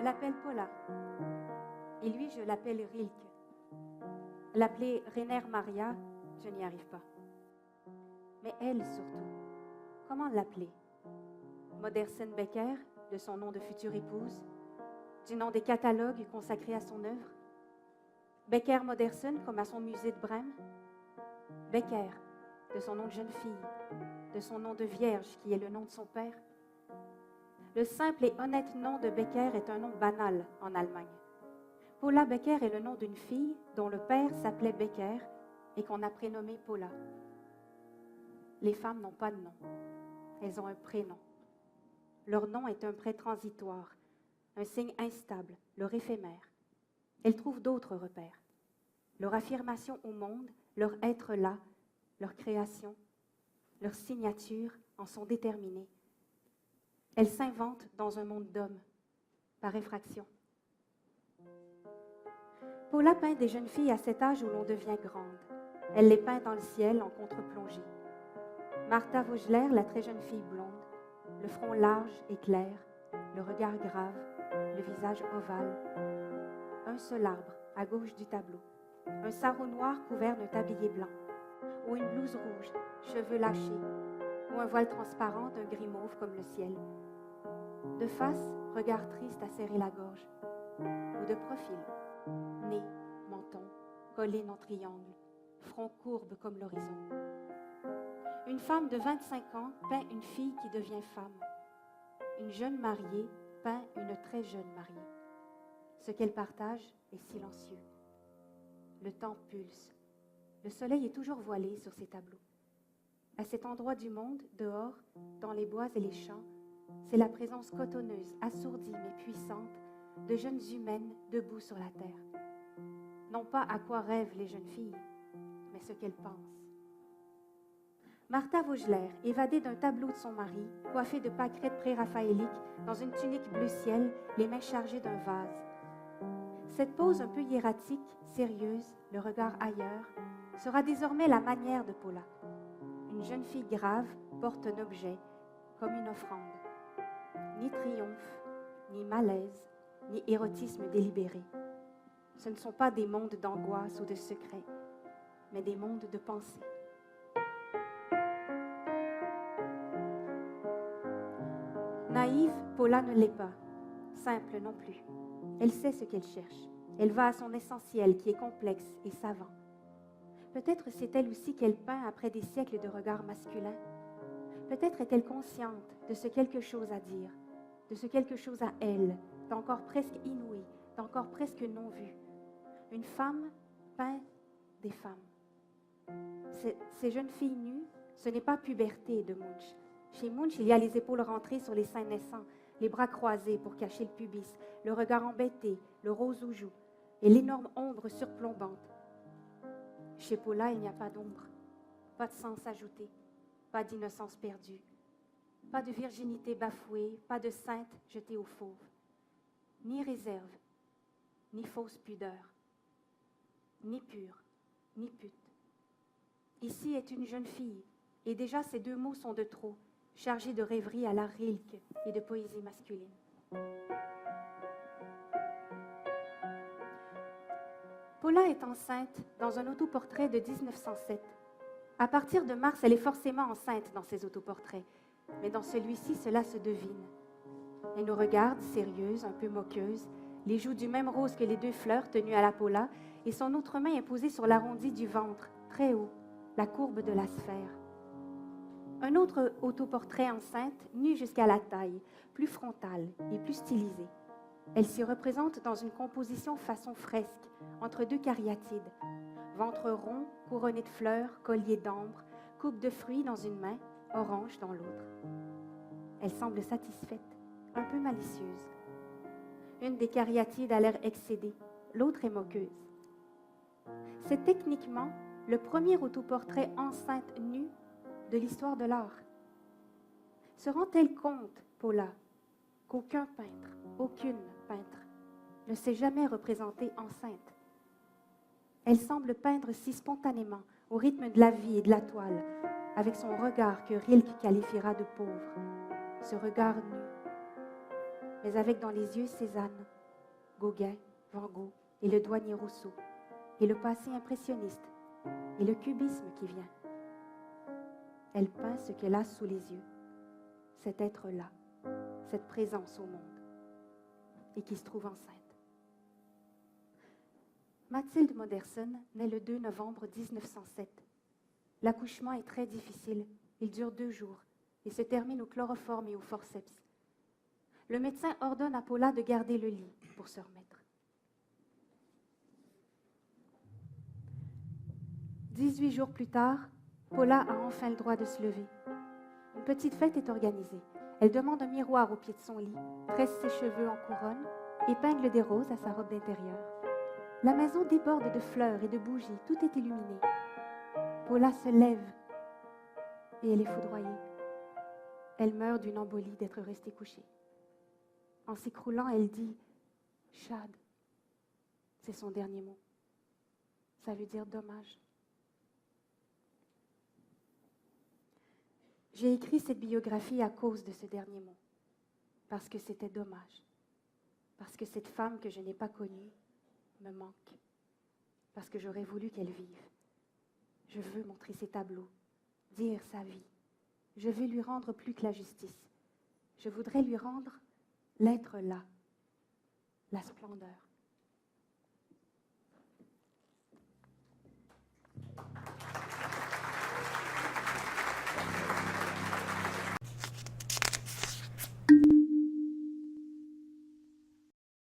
l'appelle Paula. Et lui, je l'appelle Rilke. L'appeler Rainer Maria, je n'y arrive pas. Mais elle surtout, comment l'appeler? Modersen Becker, de son nom de future épouse, du nom des catalogues consacrés à son œuvre? Becker Modersen, comme à son musée de Brême? Becker, de son nom de jeune fille, de son nom de vierge, qui est le nom de son père? Le simple et honnête nom de Becker est un nom banal en Allemagne. Paula Becker est le nom d'une fille dont le père s'appelait Becker et qu'on a prénommée Paula. Les femmes n'ont pas de nom, elles ont un prénom. Leur nom est un prêt transitoire, un signe instable, leur éphémère. Elles trouvent d'autres repères. Leur affirmation au monde, leur être là, leur création, leur signature en sont déterminées. Elles s'inventent dans un monde d'hommes, par effraction. Paula peint des jeunes filles à cet âge où l'on devient grande. Elle les peint dans le ciel en contre-plongée. Martha Vogler, la très jeune fille blonde, le front large et clair, le regard grave, le visage ovale. Un seul arbre à gauche du tableau, un sarrau noir couvert d'un tablier blanc, ou une blouse rouge, cheveux lâchés, ou un voile transparent d'un gris mauve comme le ciel. De face, regard triste à serrer la gorge, ou de profil, nez, menton, colline en triangle, front courbe comme l'horizon. Une femme de 25 ans peint une fille qui devient femme. Une jeune mariée peint une très jeune mariée. Ce qu'elle partage est silencieux. Le temps pulse. Le soleil est toujours voilé sur ces tableaux. À cet endroit du monde, dehors, dans les bois et les champs, c'est la présence cotonneuse, assourdie mais puissante, de jeunes humaines debout sur la terre. Non pas à quoi rêvent les jeunes filles, mais ce qu'elles pensent. Martha Vogler, évadée d'un tableau de son mari, coiffée de pâquerettes pré-raphaéliques, dans une tunique bleu ciel, les mains chargées d'un vase. Cette pose un peu hiératique, sérieuse, le regard ailleurs, sera désormais la manière de Paula. Une jeune fille grave porte un objet, comme une offrande. Ni triomphe, ni malaise, ni érotisme délibéré. Ce ne sont pas des mondes d'angoisse ou de secret, mais des mondes de pensée. Naïve, Paula ne l'est pas. Simple non plus. Elle sait ce qu'elle cherche. Elle va à son essentiel qui est complexe et savant. Peut-être c'est elle aussi qu'elle peint après des siècles de regards masculins. Peut-être est-elle consciente de ce quelque chose à dire, de ce quelque chose à elle, d'encore presque inouï, d'encore presque non vu. Une femme peint des femmes. Ces jeunes filles nues, ce n'est pas puberté de Munch. Chez Munch, il y a les épaules rentrées sur les seins naissants, les bras croisés pour cacher le pubis, le regard embêté, le rose aux joues et l'énorme ombre surplombante. Chez Paula, il n'y a pas d'ombre, pas de sens ajouté, pas d'innocence perdue, pas de virginité bafouée, pas de sainte jetée au fauve, ni réserve, ni fausse pudeur, ni pure, ni pute. Ici est une jeune fille, et déjà ces deux mots sont de trop, chargés de rêverie à la Rilke et de poésie masculine. Paula est enceinte dans un autoportrait de 1907. À partir de mars, elle est forcément enceinte dans ses autoportraits, mais dans celui-ci, cela se devine. Elle nous regarde, sérieuse, un peu moqueuse, les joues du même rose que les deux fleurs tenues à la Paula, et son autre main est posée sur l'arrondi du ventre, très haut, la courbe de la sphère. Un autre autoportrait enceinte, nu jusqu'à la taille, plus frontal et plus stylisé. Elle s'y représente dans une composition façon fresque, entre deux cariatides. Ventre rond, couronné de fleurs, collier d'ambre, coupe de fruits dans une main, orange dans l'autre. Elle semble satisfaite, un peu malicieuse. Une des cariatides a l'air excédée, l'autre est moqueuse. C'est techniquement le premier autoportrait enceinte nue de l'histoire de l'art. Se rend-elle compte, Paula, qu'aucun peintre, aucune peintre, ne s'est jamais représentée enceinte? Elle semble peindre si spontanément, au rythme de la vie et de la toile, avec son regard que Rilke qualifiera de pauvre, ce regard nu, mais avec dans les yeux Cézanne, Gauguin, Van Gogh et le douanier Rousseau, et le passé impressionniste, et le cubisme qui vient. Elle peint ce qu'elle a sous les yeux, cet être-là, cette présence au monde, et qui se trouve enceinte. Mathilde Modersohn naît le 2 novembre 1907. L'accouchement est très difficile. Il dure 2 jours et se termine au chloroforme et au forceps. Le médecin ordonne à Paula de garder le lit pour se remettre. 18 jours plus tard, Paula a enfin le droit de se lever. Une petite fête est organisée. Elle demande un miroir au pied de son lit, tresse ses cheveux en couronne, épingle des roses à sa robe d'intérieur. La maison déborde de fleurs et de bougies, tout est illuminé. Paula se lève et elle est foudroyée. Elle meurt d'une embolie d'être restée couchée. En s'écroulant, elle dit « Chad ». C'est son dernier mot. Ça veut dire dommage. J'ai écrit cette biographie à cause de ce dernier mot, parce que c'était dommage, parce que cette femme que je n'ai pas connue me manque, parce que j'aurais voulu qu'elle vive. Je veux montrer ses tableaux, dire sa vie. Je veux lui rendre plus que la justice. Je voudrais lui rendre l'être là, la splendeur.